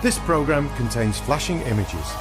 This programme contains flashing images.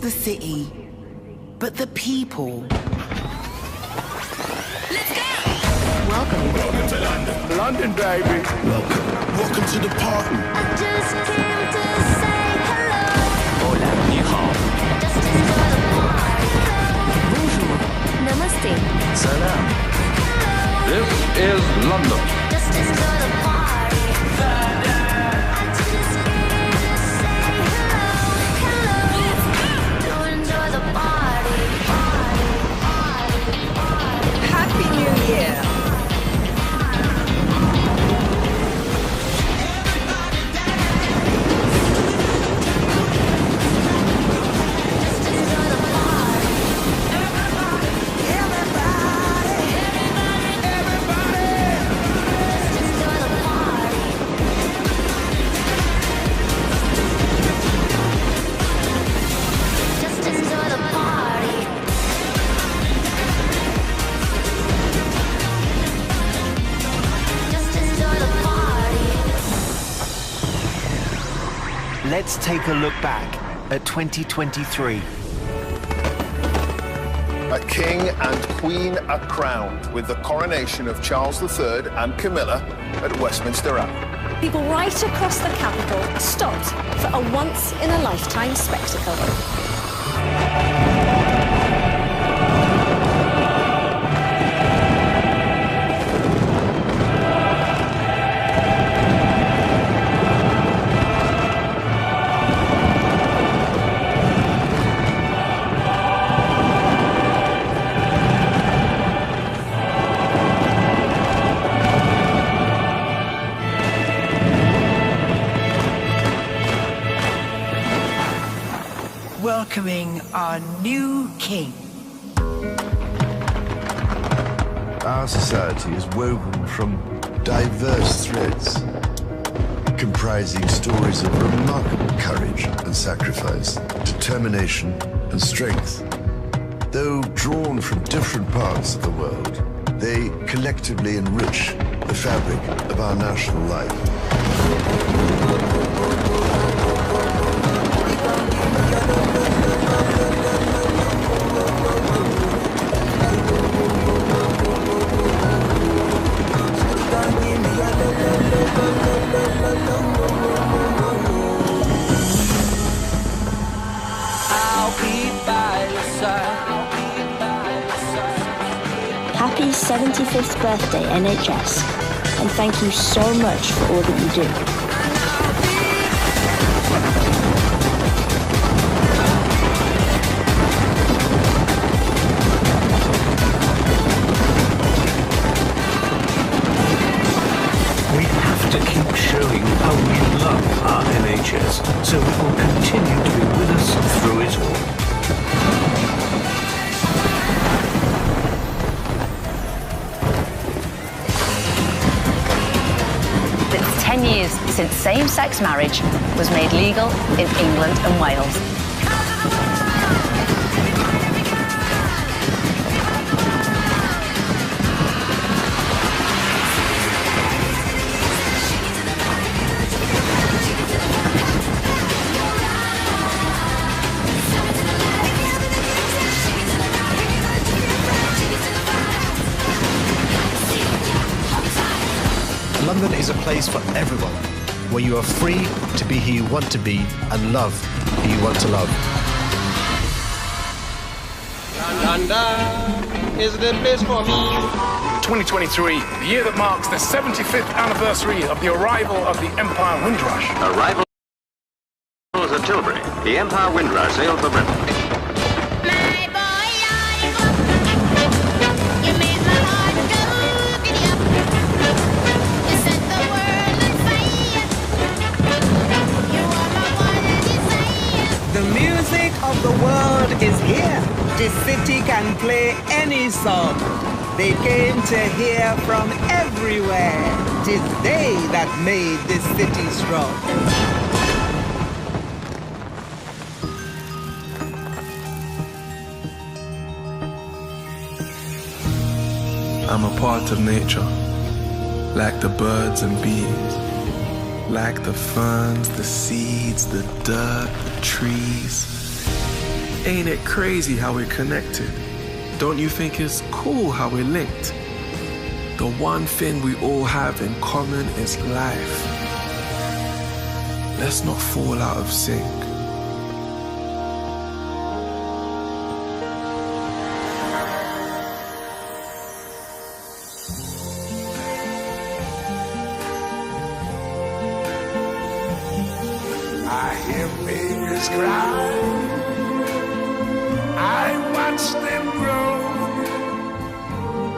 The city, but the people. Let's go! Welcome. Welcome to London. London, baby. Welcome to the party. I just came to say hello. Hola, ni hao. Just enjoy the party. Bonjour. Namaste. Salam. This is London. Just enjoy the party. I just came to say hello. To enjoy the party. Happy New Year! Just enjoy the party. Just enjoy the party. Just enjoy the party. Just enjoy the party. Let's take a look back at 2023. A king and queen are crowned with the coronation of Charles III and Camilla at Westminster Abbey. People right across the capital stopped for a once-in-a-lifetime spectacle. Welcoming our new king. Our society is woven from diverse threads, comprising stories of remarkable courage and sacrifice, determination and strength. Though drawn from different parts of the world, they collectively enrich the fabric of our national life. Happy 75th birthday, NHS, and thank you so much for all that you do. We have to keep showing how we love our NHS, so it will continue to be with us through it all. same-sex marriage was made legal in England and Wales. London is a place for everyone, where you are free to be who you want to be and love who you want to love. London is the place for me. 2023, the year that marks the 75th anniversary of the arrival of the Empire Windrush. Arrival at Tilbury. The Empire Windrush sailed for Britain. The music of the world is here. This city can play any song. They came to hear from everywhere. 'Tis they that made this city strong. I'm a part of nature, like the birds and bees. Like the ferns, the seeds, the dirt, the trees. Ain't it crazy how we're connected? Don't you think it's cool how we're linked? The one thing we all have in common is life. Let's not fall out of sync. I hear babies cry. I watch them grow.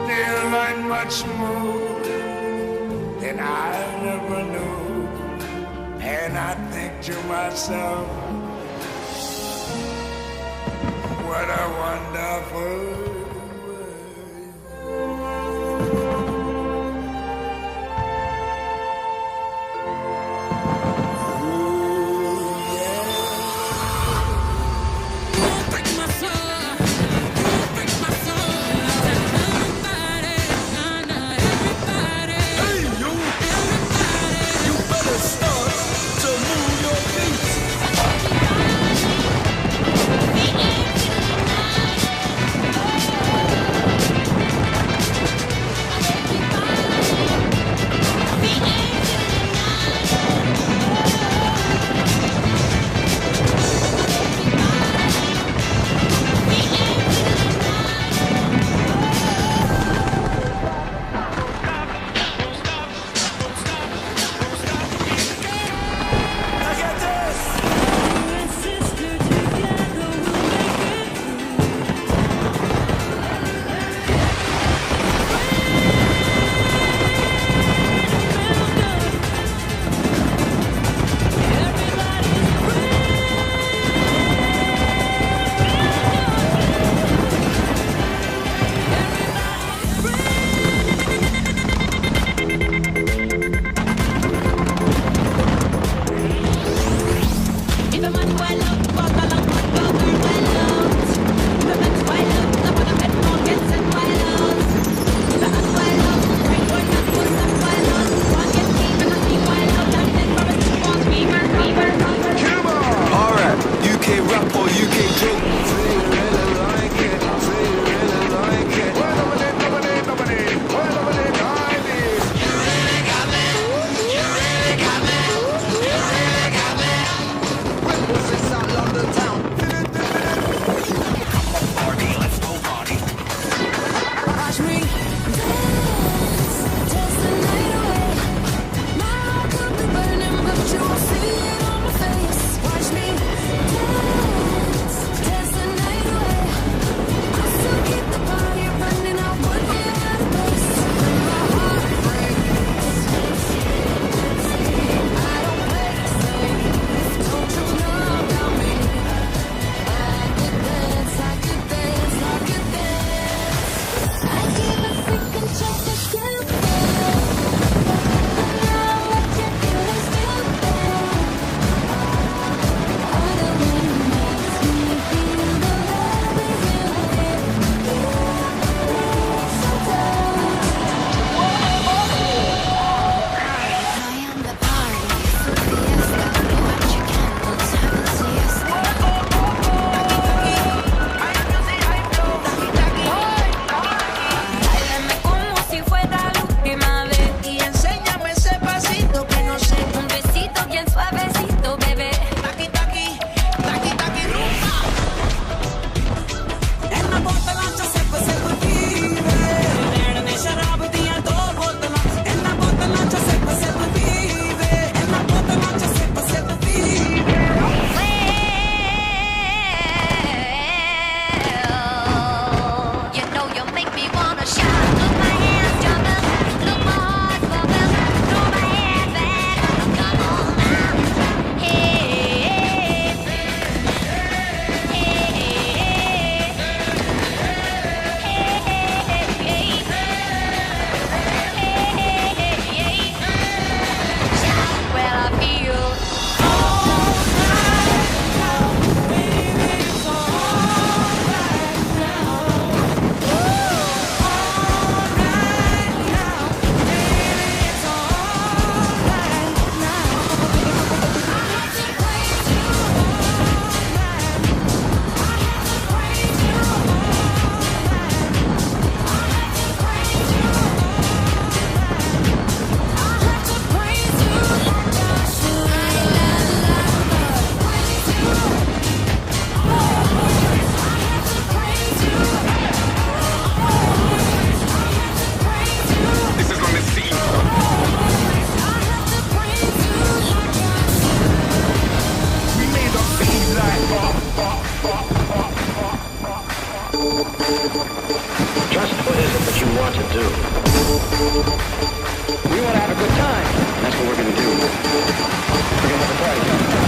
They learn much more than I ever knew. And I think to myself, what a wonderful Just what is it that you want to do? We want to have a good time. That's what we're going to do. We're going to have a party.